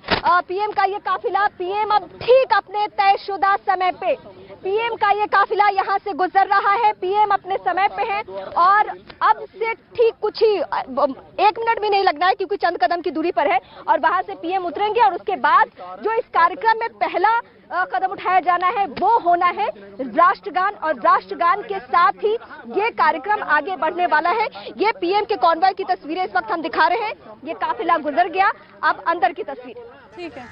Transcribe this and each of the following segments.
PM का ये काफिला, पीएम अब ठीक अपने तयशुदा समय पे पीएम का ये काफिला यहाँ से गुजर रहा है। पीएम अपने समय पे है और अब से ठीक कुछ ही 1 मिनट भी नहीं लगना है क्योंकि चंद कदम की दूरी पर है और वहां से पीएम उतरेंगे और उसके बाद जो इस कार्यक्रम में पहला कदम उठाया जाना है वो होना है राष्ट्रगान, और राष्ट्रगान के साथ ही ये कार्यक्रम आगे बढ़ने वाला है। ये पीएम के कॉन्वॉय की तस्वीरें इस वक्त हम दिखा रहे हैं। ये काफिला गुजर गया, अब अंदर की तस्वीर। ठीक है,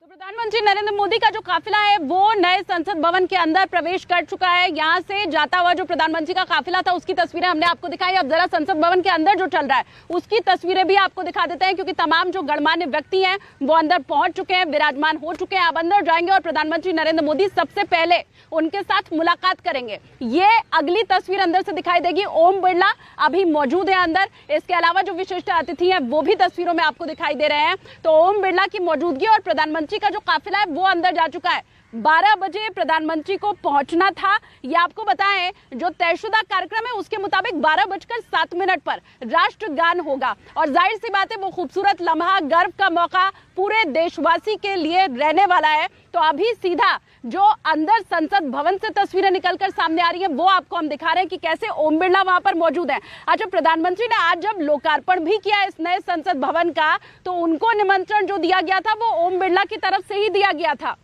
प्रधानमंत्री नरेंद्र मोदी का जो काफिला है वो नए संसद भवन के अंदर प्रवेश कर चुका है। यहाँ से जाता हुआ जो प्रधानमंत्री का काफिला था उसकी तस्वीरें हमने आपको दिखाई। अब जरा संसद भवन के अंदर जो चल रहा है उसकी तस्वीरें भी आपको दिखा देते हैं, क्योंकि तमाम जो गणमान्य व्यक्ति हैं वो अंदर पहुंच चुके हैं, विराजमान हो चुके हैं। अब अंदर जाएंगे और प्रधानमंत्री नरेंद्र मोदी सबसे पहले उनके साथ मुलाकात करेंगे। ये अगली तस्वीर अंदर से दिखाई देगी। ओम बिरला अभी मौजूद है अंदर, इसके अलावा जो विशिष्ट अतिथि हैं वो भी तस्वीरों में आपको दिखाई दे रहे हैं। तो ओम बिरला की मौजूदगी और प्रधानमंत्री का जो काफिला है वो अंदर जा चुका है। 12 बजे प्रधानमंत्री को पहुंचना था। ये आपको बताएं, जो तयशुदा कार्यक्रम है उसके मुताबिक 12:07 पर राष्ट्रगान होगा और जाहिर सी बात है वो खूबसूरत लम्हा, गर्व का मौका पूरे देशवासी के लिए रहने वाला है। तो अभी सीधा जो अंदर संसद भवन से तस्वीरें निकलकर सामने आ रही हैं वो आपको हम दिखा रहे हैं कि कैसे ओम बिरला वहां पर मौजूद है। अच्छा, प्रधानमंत्री ने आज जब लोकार्पण भी किया इस नए संसद भवन का, तो उनको निमंत्रण जो दिया गया था वो ओम बिरला की तरफ से ही दिया गया था।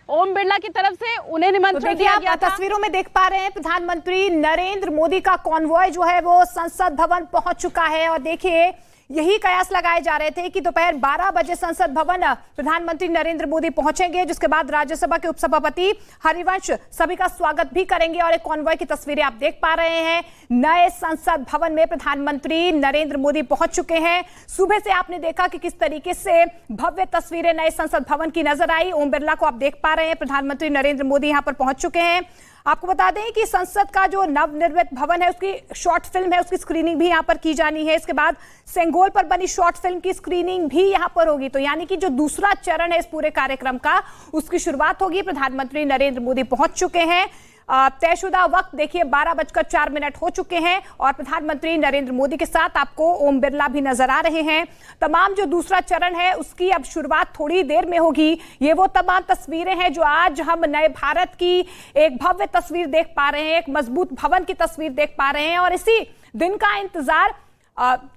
ओम बिरला की तरफ से उन्हें निमंत्रण दिया गया था। तस्वीरों में देख पा रहे हैं प्रधानमंत्री नरेंद्र मोदी का कॉन्वॉय जो है वो संसद भवन पहुंच चुका है और देखिए यही कयास लगाए जा रहे थे कि दोपहर 12 बजे संसद भवन प्रधानमंत्री नरेंद्र मोदी पहुंचेंगे, जिसके बाद राज्यसभा के उपसभापति हरिवंश सभी का स्वागत भी करेंगे। और एक कॉन्वॉय की तस्वीरें आप देख पा रहे हैं। नए संसद भवन में प्रधानमंत्री नरेंद्र मोदी पहुंच चुके हैं। सुबह से आपने देखा कि किस तरीके से भव्य तस्वीरें नए संसद भवन की नजर आई। ओम बिरला को आप देख पा रहे हैं, प्रधानमंत्री नरेंद्र मोदी यहां पर पहुंच चुके हैं। आपको बता दें कि संसद का जो नवनिर्मित भवन है उसकी शॉर्ट फिल्म है, उसकी स्क्रीनिंग भी यहां पर की जानी है। इसके बाद सेंगोल पर बनी शॉर्ट फिल्म की स्क्रीनिंग भी यहां पर होगी। तो यानी कि जो दूसरा चरण है इस पूरे कार्यक्रम का उसकी शुरुआत होगी। प्रधानमंत्री नरेंद्र मोदी पहुंच चुके हैं। तयशुदा वक्त देखिए 12:04 हो चुके हैं और प्रधानमंत्री नरेंद्र मोदी के साथ आपको ओम बिरला भी नजर आ रहे हैं। तमाम जो दूसरा चरण है उसकी अब शुरुआत थोड़ी देर में होगी। ये वो तमाम तस्वीरें हैं जो आज हम नए भारत की एक भव्य तस्वीर देख पा रहे हैं, एक मजबूत भवन की तस्वीर देख पा रहे हैं और इसी दिन का इंतजार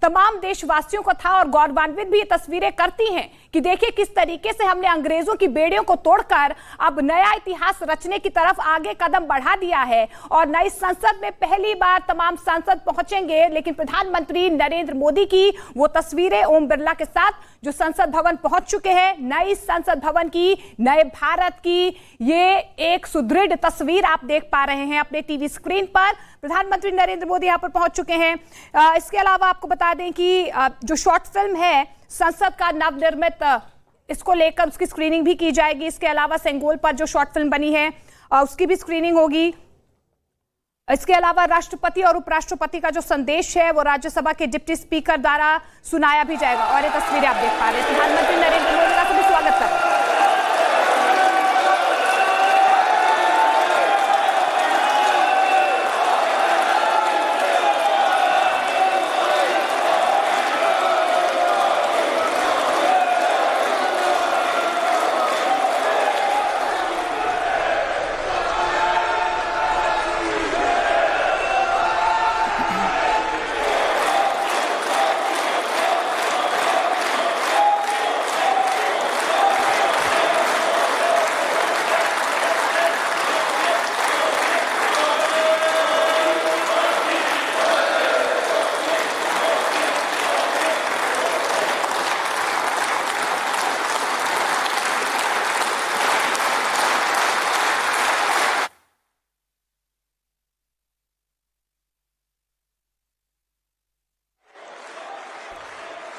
तमाम देशवासियों को था और गौरवान्वित भी ये तस्वीरें करती हैं कि देखिए किस तरीके से हमने अंग्रेजों की बेड़ियों को तोड़कर अब नया इतिहास रचने की तरफ आगे कदम बढ़ा दिया है। और नई संसद में पहली बार तमाम सांसद पहुंचेंगे, लेकिन प्रधानमंत्री नरेंद्र मोदी की वो तस्वीरें ओम बिरला के साथ जो संसद भवन पहुंच चुके हैं, नई संसद भवन की, नए भारत की ये एक सुदृढ़ तस्वीर आप देख पा रहे हैं अपने टीवी स्क्रीन पर। प्रधानमंत्री नरेंद्र मोदी यहां पर पहुंच चुके हैं। इसके अलावा आपको बता दें कि जो शॉर्ट फिल्म है संसद का नवनिर्मित, इसको लेकर उसकी स्क्रीनिंग भी की जाएगी। इसके अलावा सेंगोल पर जो शॉर्ट फिल्म बनी है उसकी भी स्क्रीनिंग होगी। इसके अलावा राष्ट्रपति और उपराष्ट्रपति का जो संदेश है वो राज्यसभा के डिप्टी स्पीकर द्वारा सुनाया भी जाएगा। और ये तस्वीरें आप देख पा रहे हैं, प्रधानमंत्री नरेंद्र मोदी का सभी स्वागत करते हैं।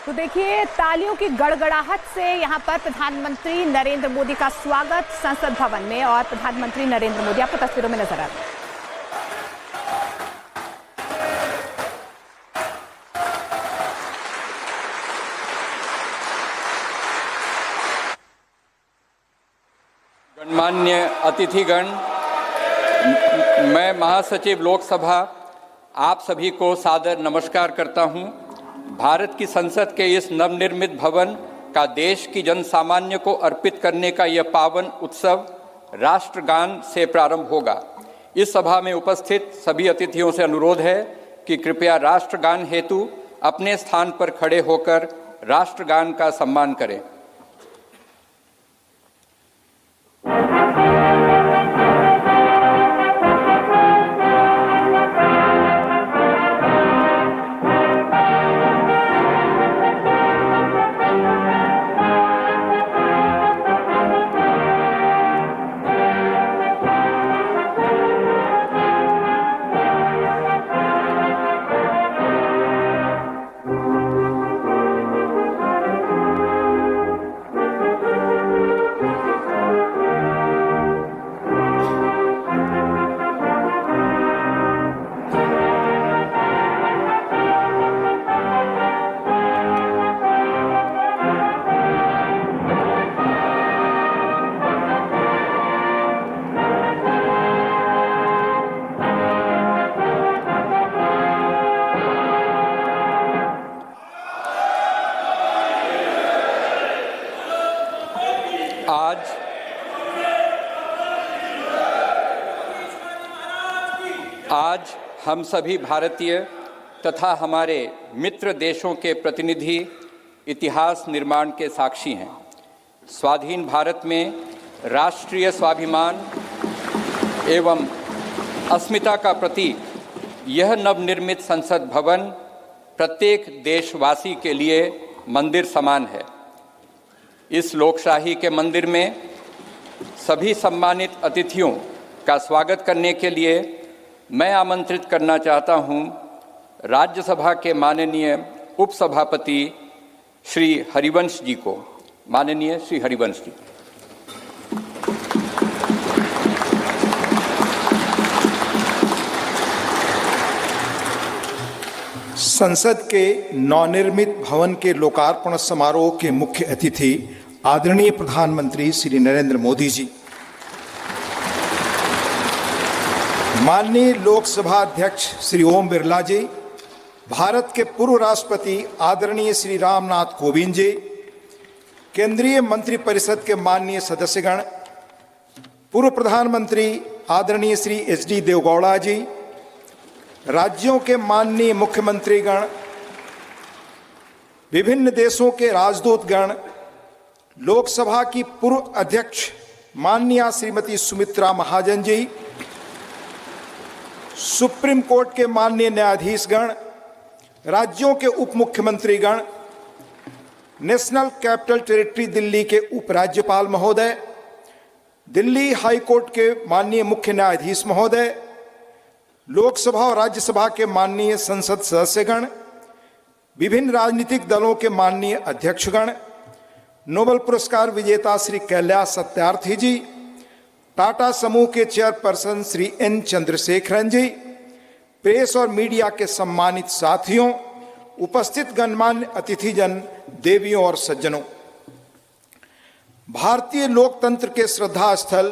तो देखिए तालियों की गड़गड़ाहट से यहां पर प्रधानमंत्री नरेंद्र मोदी का स्वागत संसद भवन में और प्रधानमंत्री नरेंद्र मोदी आपको तस्वीरों में नजर आ रहे हैं। गणमान्य अतिथिगण, मैं महासचिव लोकसभा आप सभी को सादर नमस्कार करता हूं। भारत की संसद के इस नवनिर्मित भवन का देश की जनसामान्य को अर्पित करने का यह पावन उत्सव राष्ट्रगान से प्रारंभ होगा। इस सभा में उपस्थित सभी अतिथियों से अनुरोध है कि कृपया राष्ट्रगान हेतु अपने स्थान पर खड़े होकर राष्ट्रगान का सम्मान करें। आज हम सभी भारतीय तथा हमारे मित्र देशों के प्रतिनिधि इतिहास निर्माण के साक्षी हैं। स्वाधीन भारत में राष्ट्रीय स्वाभिमान एवं अस्मिता का प्रतीक यह नवनिर्मित संसद भवन प्रत्येक देशवासी के लिए मंदिर समान है। इस लोकशाही के मंदिर में सभी सम्मानित अतिथियों का स्वागत करने के लिए मैं आमंत्रित करना चाहता हूं राज्यसभा के माननीय उपसभापति श्री हरिवंश जी को। माननीय श्री हरिवंश जी। संसद के नवनिर्मित भवन के लोकार्पण समारोह के मुख्य अतिथि आदरणीय प्रधानमंत्री श्री नरेंद्र मोदी जी, माननीय लोकसभा अध्यक्ष श्री ओम बिरला जी, भारत के पूर्व राष्ट्रपति आदरणीय श्री रामनाथ कोविंद जी, केंद्रीय मंत्रिपरिषद के माननीय सदस्यगण, पूर्व प्रधानमंत्री आदरणीय श्री एच.डी. देवगौड़ा जी, राज्यों के माननीय मुख्यमंत्रीगण, विभिन्न देशों के राजदूतगण, लोकसभा की पूर्व अध्यक्ष माननीय श्रीमती सुमित्रा महाजन जी, सुप्रीम कोर्ट के माननीय न्यायाधीशगण, राज्यों के उप मुख्यमंत्रीगण, नेशनल कैपिटल टेरिटरी दिल्ली के उपराज्यपाल महोदय, दिल्ली हाई कोर्ट के माननीय मुख्य न्यायाधीश महोदय, लोकसभा और राज्यसभा के माननीय संसद सदस्यगण, विभिन्न राजनीतिक दलों के माननीय अध्यक्षगण, नोबेल पुरस्कार विजेता श्री कैलाश सत्यार्थी जी, टाटा समूह के चेयरपर्सन श्री एन चंद्रशेखरन जी, प्रेस और मीडिया के सम्मानित साथियों, उपस्थित गणमान्य अतिथिजन, देवियों और सज्जनों, भारतीय लोकतंत्र के श्रद्धा स्थल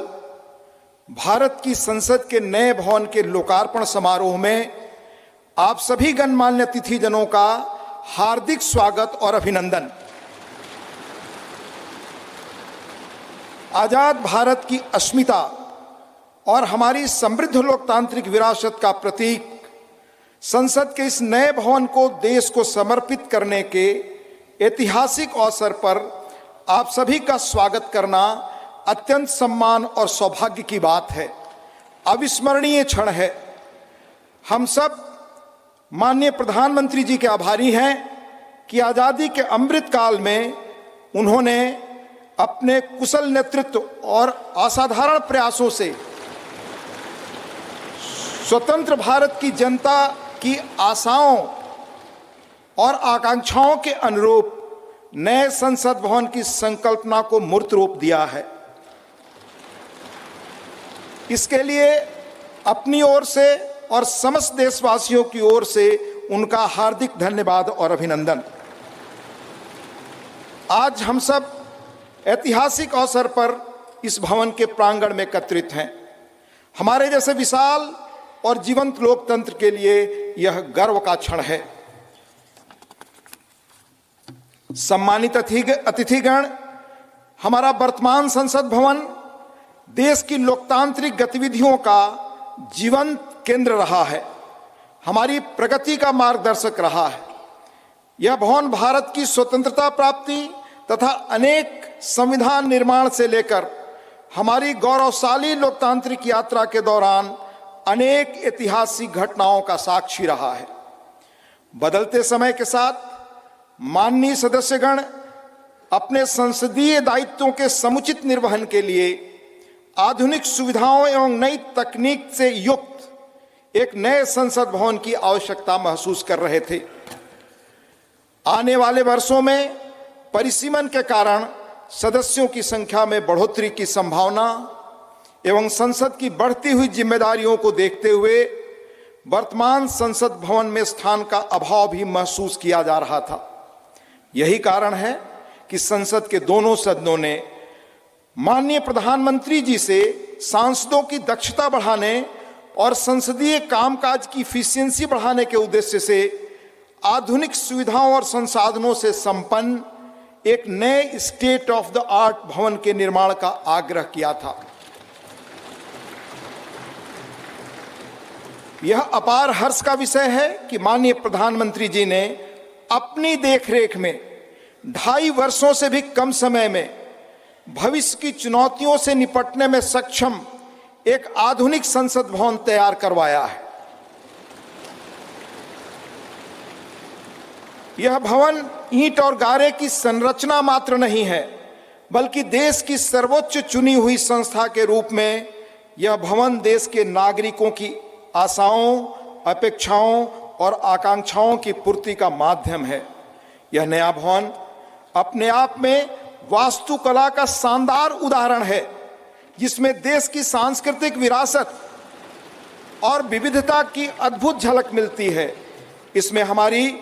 भारत की संसद के नए भवन के लोकार्पण समारोह में आप सभी गणमान्य अतिथिजनों का हार्दिक स्वागत और अभिनंदन। आजाद भारत की अस्मिता और हमारी समृद्ध लोकतांत्रिक विरासत का प्रतीक संसद के इस नए भवन को देश को समर्पित करने के ऐतिहासिक अवसर पर आप सभी का स्वागत करना अत्यंत सम्मान और सौभाग्य की बात है, अविस्मरणीय क्षण है। हम सब माननीय प्रधानमंत्री जी के आभारी हैं कि आजादी के अमृत काल में उन्होंने अपने कुशल नेतृत्व और असाधारण प्रयासों से स्वतंत्र भारत की जनता की आशाओं और आकांक्षाओं के अनुरूप नए संसद भवन की संकल्पना को मूर्त रूप दिया है। इसके लिए अपनी ओर से और समस्त देशवासियों की ओर से उनका हार्दिक धन्यवाद और अभिनंदन। आज हम सब ऐतिहासिक अवसर पर इस भवन के प्रांगण में एकत्रित हैं। हमारे जैसे विशाल और जीवंत लोकतंत्र के लिए यह गर्व का क्षण है। सम्मानित अतिथिगण, हमारा वर्तमान संसद भवन देश की लोकतांत्रिक गतिविधियों का जीवंत केंद्र रहा है, हमारी प्रगति का मार्गदर्शक रहा है। यह भवन भारत की स्वतंत्रता प्राप्ति तथा अनेक संविधान निर्माण से लेकर हमारी गौरवशाली लोकतांत्रिक यात्रा के दौरान अनेक ऐतिहासिक घटनाओं का साक्षी रहा है। बदलते समय के साथ माननीय सदस्यगण अपने संसदीय दायित्वों के समुचित निर्वहन के लिए आधुनिक सुविधाओं एवं नई तकनीक से युक्त एक नए संसद भवन की आवश्यकता महसूस कर रहे थे। आने वाले वर्षों में परिसीमन के कारण सदस्यों की संख्या में बढ़ोतरी की संभावना एवं संसद की बढ़ती हुई जिम्मेदारियों को देखते हुए वर्तमान संसद भवन में स्थान का अभाव भी महसूस किया जा रहा था। यही कारण है कि संसद के दोनों सदनों ने माननीय प्रधानमंत्री जी से सांसदों की दक्षता बढ़ाने और संसदीय कामकाज की इफिशियंसी बढ़ाने के उद्देश्य से आधुनिक सुविधाओं और संसाधनों से संपन्न एक नए स्टेट ऑफ द आर्ट भवन के निर्माण का आग्रह किया था। यह अपार हर्ष का विषय है कि माननीय प्रधानमंत्री जी ने अपनी देखरेख में 2.5 वर्षों से भी कम समय में भविष्य की चुनौतियों से निपटने में सक्षम एक आधुनिक संसद भवन तैयार करवाया है। यह भवन ईंट और गारे की संरचना मात्र नहीं है, बल्कि देश की सर्वोच्च चुनी हुई संस्था के रूप में यह भवन देश के नागरिकों की आशाओं, अपेक्षाओं और आकांक्षाओं की पूर्ति का माध्यम है। यह नया भवन अपने आप में वास्तुकला का शानदार उदाहरण है, जिसमें देश की सांस्कृतिक विरासत और विविधता की अद्भुत झलक मिलती है। इसमें हमारी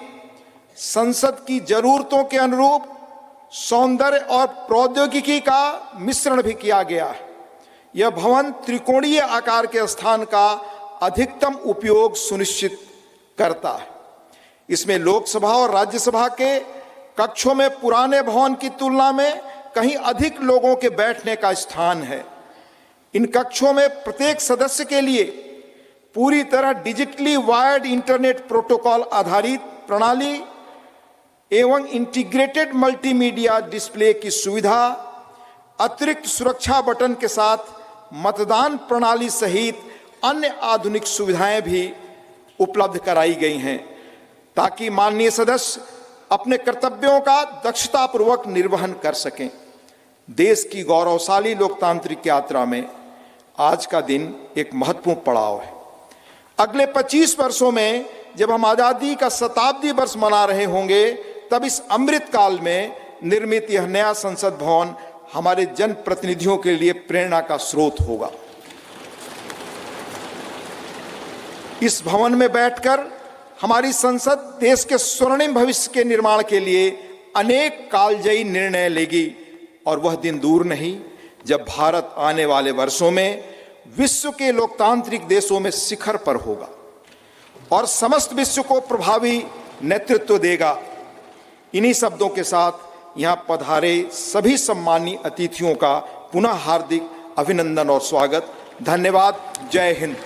संसद की जरूरतों के अनुरूप सौंदर्य और प्रौद्योगिकी का मिश्रण भी किया गया है। यह भवन त्रिकोणीय आकार के स्थान का अधिकतम उपयोग सुनिश्चित करता है। इसमें लोकसभा और राज्यसभा के कक्षों में पुराने भवन की तुलना में कहीं अधिक लोगों के बैठने का स्थान है। इन कक्षों में प्रत्येक सदस्य के लिए पूरी तरह डिजिटली वायर्ड इंटरनेट प्रोटोकॉल आधारित प्रणाली एवं इंटीग्रेटेड मल्टीमीडिया डिस्प्ले की सुविधा, अतिरिक्त सुरक्षा बटन के साथ मतदान प्रणाली सहित अन्य आधुनिक सुविधाएं भी उपलब्ध कराई गई हैं, ताकि माननीय सदस्य अपने कर्तव्यों का दक्षतापूर्वक निर्वहन कर सकें। देश की गौरवशाली लोकतांत्रिक यात्रा में आज का दिन एक महत्वपूर्ण पड़ाव है। अगले 25 वर्षों में जब हम आजादी का शताब्दी वर्ष मना रहे होंगे, तब इस अमृत काल में निर्मित यह नया संसद भवन हमारे जनप्रतिनिधियों के लिए प्रेरणा का स्रोत होगा। इस भवन में बैठकर हमारी संसद देश के स्वर्णिम भविष्य के निर्माण के लिए अनेक कालजयी निर्णय लेगी, और वह दिन दूर नहीं जब भारत आने वाले वर्षों में विश्व के लोकतांत्रिक देशों में शिखर पर होगा और समस्त विश्व को प्रभावी नेतृत्व देगा। इन्हीं शब्दों के साथ यहाँ पधारे सभी सम्मानीय अतिथियों का पुनः हार्दिक अभिनंदन और स्वागत। धन्यवाद। जय हिंद।